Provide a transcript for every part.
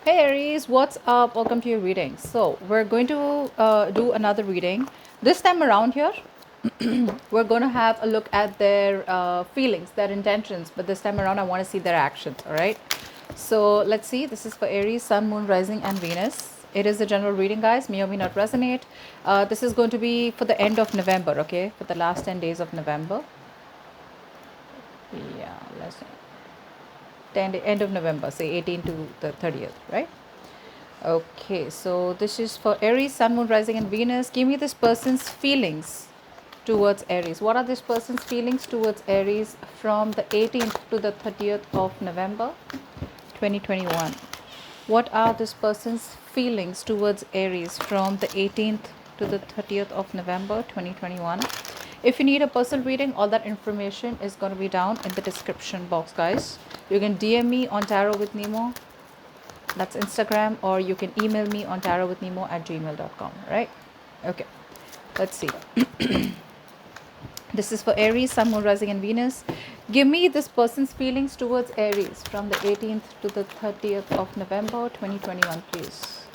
Hey Aries, what's up? Welcome to your reading. So, we're going to do another reading. This time around here, we're going to have a look at their feelings, their intentions, but this time around, I want to see their actions, all right? So, let's see. This is for Aries, Sun, Moon, Rising, and Venus. It is a general reading, guys. May or may not resonate. This is going to be for the end of November, okay? For the last 10 days of November. Yeah, let's see. 10, end of November, say 18 to the 30th, right? Okay, so this is for Aries, Sun, Moon, Rising, and Venus. Give me this person's feelings towards Aries. What are this person's feelings towards Aries from the 18th to the 30th of November 2021? What are this person's feelings towards Aries from the 18th to the 30th of November 2021? If you need a personal reading, all that information is going to be down in the description box, guys. You can DM me on Tarot with Nemo, that's Instagram, or you can email me on tarotwithnemo@gmail.com, right? Okay, let's see. This is for Aries, Sun, Moon, Rising, and Venus. Give me this person's feelings towards Aries from the 18th to the 30th of November 2021, please.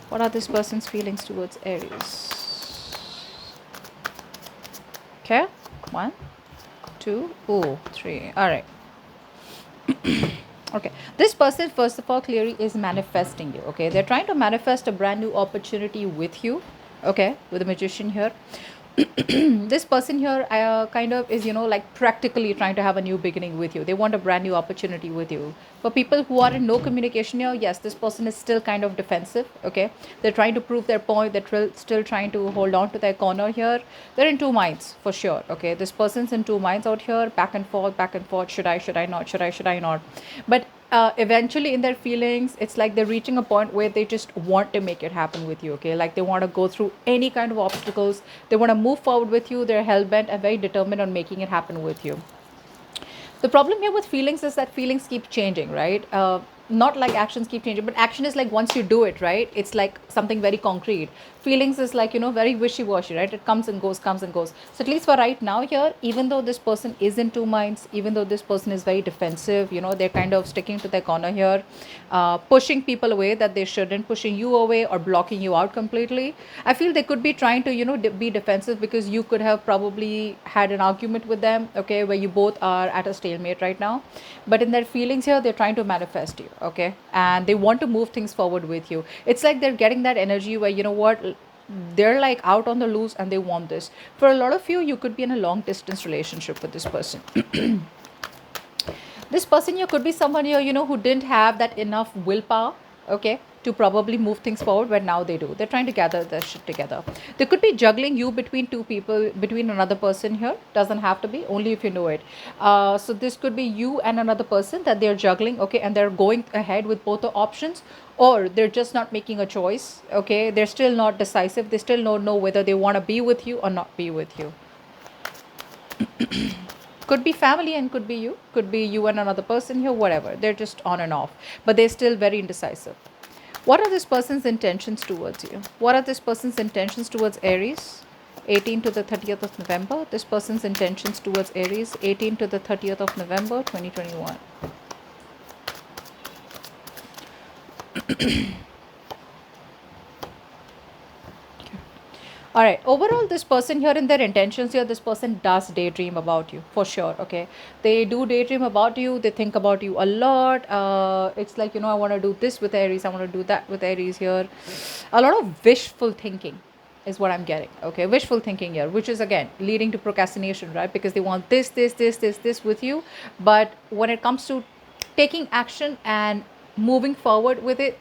What are this person's feelings towards Aries? Okay, 1, 2, 3. All right. Okay, this person, first of all, clearly is manifesting you. Okay, they're trying to manifest a brand new opportunity with you. Okay, with the Magician here. This person here kind of is, like practically trying to have a new beginning with you. They want a brand new opportunity with you. For people who are in no communication here, yes, this person is still kind of defensive. Okay, they're trying to prove their point. They're still trying to hold on to their corner here. They're in two minds for sure. Okay, this person's in two minds out here, back and forth, back and forth. Should I not? Should I not? But eventually in their feelings, it's like they're reaching a point where they just want to make it happen with you. Okay, like they want to go through any kind of obstacles. They want to move forward with you. They're hell-bent and very determined on making it happen with you. The problem here with feelings is that feelings keep changing, right? Not like actions keep changing, but action is like once you do it, right? It's like something very concrete. Feelings is like, very wishy-washy, right? It comes and goes, comes and goes. So at least for right now here, even though this person is in two minds, even though this person is very defensive, they're kind of sticking to their corner here, pushing people away that they shouldn't, pushing you away or blocking you out completely. I feel they could be trying to, be defensive because you could have probably had an argument with them, okay, where you both are at a stalemate right now. But in their feelings here, they're trying to manifest you, okay, and they want to move things forward with you. It's like they're getting that energy where, they're like out on the loose and they want this. For a lot of you, you could be in a long distance relationship with this person. This person here could be someone here, who didn't have that enough willpower, okay, to probably move things forward, but now they do. They're trying to gather their shit together. They could be juggling you between two people, between another person here. Doesn't have to be, only if you know it. So this could be you and another person that they're juggling, okay, and they're going ahead with both the options, or they're just not making a choice, okay. They're still not decisive. They still don't know whether they want to be with you or not be with you. Could be family and could be you and another person here, whatever. They're just on and off, but they're still very indecisive. What are this person's intentions towards you? What are this person's intentions towards Aries 18 to the 30th of November? This person's intentions towards Aries 18 to the 30th of November 2021. All right, overall, this person here in their intentions here, this person does daydream about you for sure, okay. They do daydream about you. They think about you a lot. It's like, I want to do this with Aries, I want to do that with Aries here. A lot of wishful thinking is what I'm getting, okay. Wishful thinking here, which is again leading to procrastination, right? Because they want this with you, but when it comes to taking action and moving forward with it,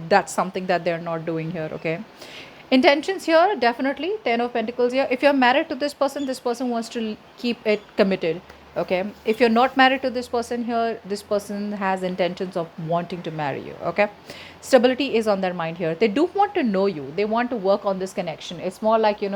that's something that they're not doing here, okay. Intentions here, definitely 10 of Pentacles here. If you're married to this person wants to keep it committed, okay. If you're not married to this person here, this person has intentions of wanting to marry you, okay. Stability is on their mind here. They do want to know you. They want to work on this connection. It's more like, they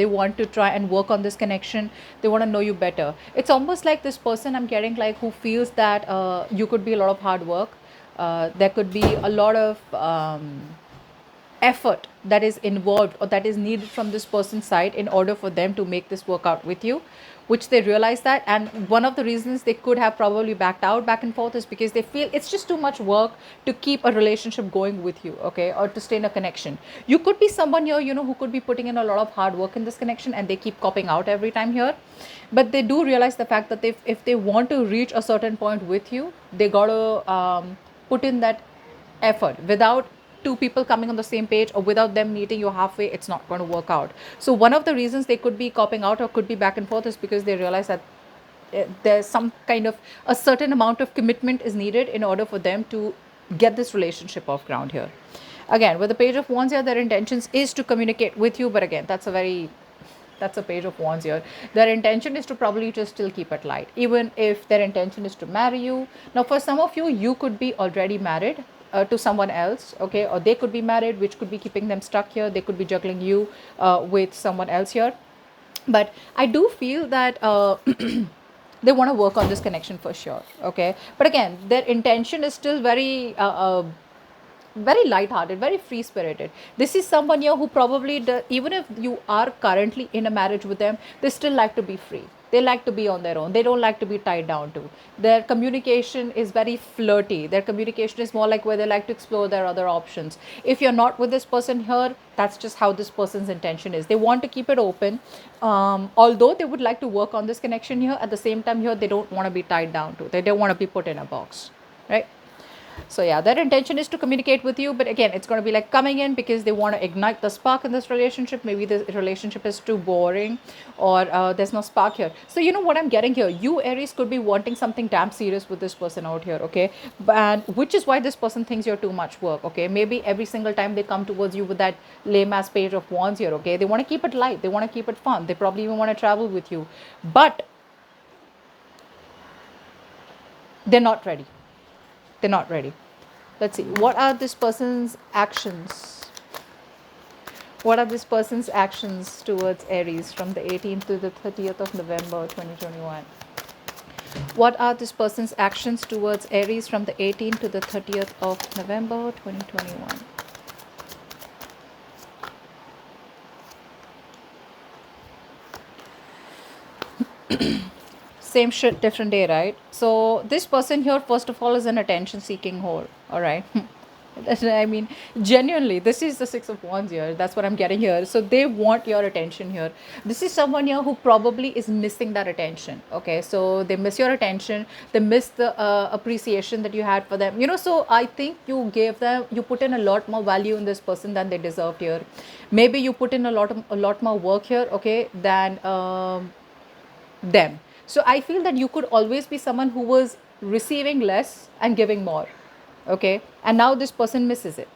want to try and work on this connection. They want to know you better. It's almost like this person I'm getting, like, who feels that you could be a lot of hard work. There could be a lot of effort that is involved or that is needed from this person's side in order for them to make this work out with you, which they realize that. And one of the reasons they could have probably backed out back and forth is because they feel it's just too much work to keep a relationship going with you, okay, or to stay in a connection. You could be someone here, who could be putting in a lot of hard work in this connection, and they keep copping out every time here. But they do realize the fact that if they want to reach a certain point with you, they gotta put in that effort. Without two people coming on the same page, or without them meeting you halfway, it's not going to work out. So one of the reasons they could be copping out or could be back and forth is because they realize that there's some kind of a certain amount of commitment is needed in order for them to get this relationship off ground here. Again, with the page of wands here, their intentions is to communicate with you, but again, that's a page of wands here. Their intention is to probably just still keep it light, even if their intention is to marry you. Now for some of you, you could be already married to someone else, okay, or they could be married, which could be keeping them stuck here. They could be juggling you with someone else here. But I do feel that they want to work on this connection for sure, okay. But again, their intention is still very light-hearted, very free-spirited. This is someone here who probably even if you are currently in a marriage with them, they still like to be free. They like to be on their own. They don't like to be tied down to. Their communication is very flirty. Their communication is more like where they like to explore their other options. If you're not with this person here, that's just how this person's intention is. They want to keep it open. Although they would like to work on this connection here, at the same time here, they don't want to be tied down to. They don't want to be put in a box, right? So yeah, their intention is to communicate with you, but again, it's going to be like coming in because they want to ignite the spark in this relationship. Maybe the relationship is too boring, or there's no spark here. So you know what I'm getting here, you Aries could be wanting something damn serious with this person out here, okay, and which is why this person thinks you're too much work, okay. Maybe every single time they come towards you with that lame ass page of wands here, okay, they want to keep it light, they want to keep it fun, they probably even want to travel with you, but they're not ready. They're not ready. Let's see, what are this person's actions? What are this person's actions towards Aries from the 18th to the 30th of November 2021? What are this person's actions towards Aries from the 18th to the 30th of November 2021? Same shit, different day, right? So this person here, first of all, is an attention seeking whore, all right. I mean, genuinely, this is the Six of Wands here. That's what I'm getting here. So they want your attention here. This is someone here who probably is missing that attention. Okay, so they miss your attention. They miss the appreciation that you had for them. So I think you put in a lot more value in this person than they deserved here. Maybe you put in a lot more work here, okay, than them. So I feel that you could always be someone who was receiving less and giving more, okay, and now this person misses it,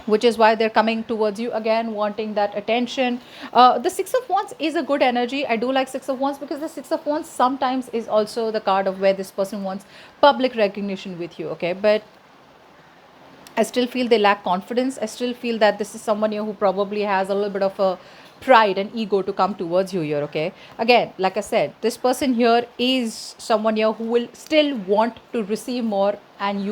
which is why they're coming towards you again, wanting that attention. The Six of Wands is a good energy. I do like Six of Wands because the Six of Wands sometimes is also the card of where this person wants public recognition with you, okay. But I still feel they lack confidence. I still feel that this is someone here who probably has a little bit of a pride and ego to come towards you here, okay. Again, like I said, this person here is someone here who will still want to receive more, and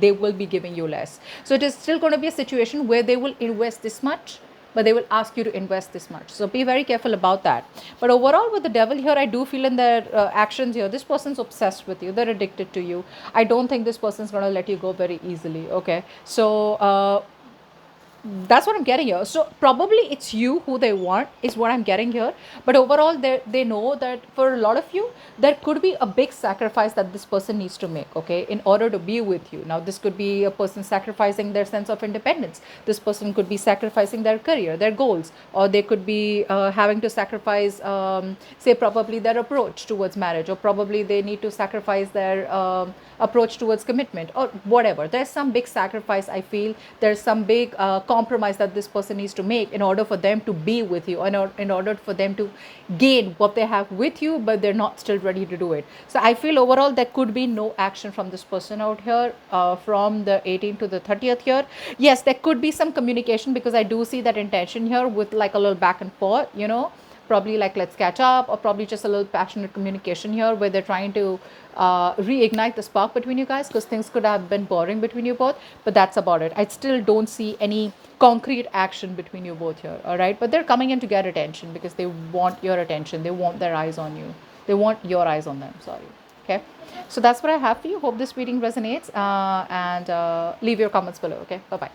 they will be giving you less. So it is still going to be a situation where they will invest this much, but they will ask you to invest this much. So be very careful about that. But overall, with the devil here, I do feel in their actions here, this person's obsessed with you. They're addicted to you. I don't think this person's going to let you go very easily, okay. So that's what I'm getting here. So probably it's you who they want, is what I'm getting here. But overall, they know that for a lot of you, there could be a big sacrifice that this person needs to make, okay, in order to be with you. Now, this could be a person sacrificing their sense of independence. This person could be sacrificing their career, their goals, or they could be having to sacrifice, say, probably their approach towards marriage, or probably they need to sacrifice their approach towards commitment, or whatever. There's some big sacrifice, I feel. There's some big compromise that this person needs to make in order for them to be with you, or in order for them to gain what they have with you, but they're not still ready to do it. So I feel overall there could be no action from this person out here from the 18th to the 30th here. Yes, there could be some communication, because I do see that intention here with like a little back and forth, probably like let's catch up, or probably just a little passionate communication here where they're trying to reignite the spark between you guys, because things could have been boring between you both, but that's about it. I still don't see any concrete action between you both here, all right? But they're coming in to get attention because they want your attention. They want their eyes on you. They want your eyes on them, sorry. Okay, so that's what I have for you. Hope this reading resonates, and leave your comments below. Okay, bye bye.